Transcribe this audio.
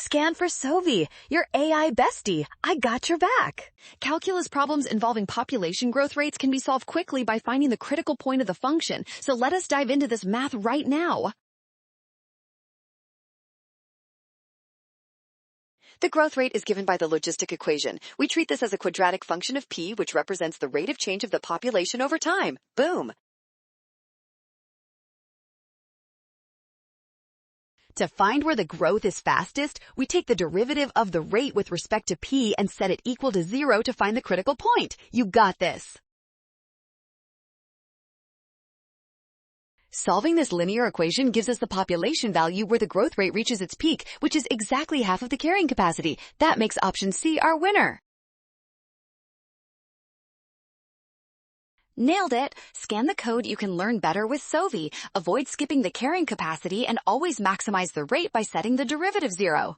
Scan for SOVI, your AI bestie. I got your back. Calculus problems involving population growth rates can be solved quickly by finding the critical point of the function. So let us dive into this math right now. The growth rate is given by the logistic equation. We treat this as a quadratic function of p, which represents the rate of change of the population over time. Boom! To find where the growth is fastest, we take the derivative of the rate with respect to p and set it equal to 0 to find the critical point. You got this! Solving this linear equation gives us the population value where the growth rate reaches its peak, which is exactly half of the carrying capacity. That makes option C our winner. Nailed it! Scan the code. You can learn better with SOVI. Avoid skipping the carrying capacity and always maximize the rate by setting the derivative 0.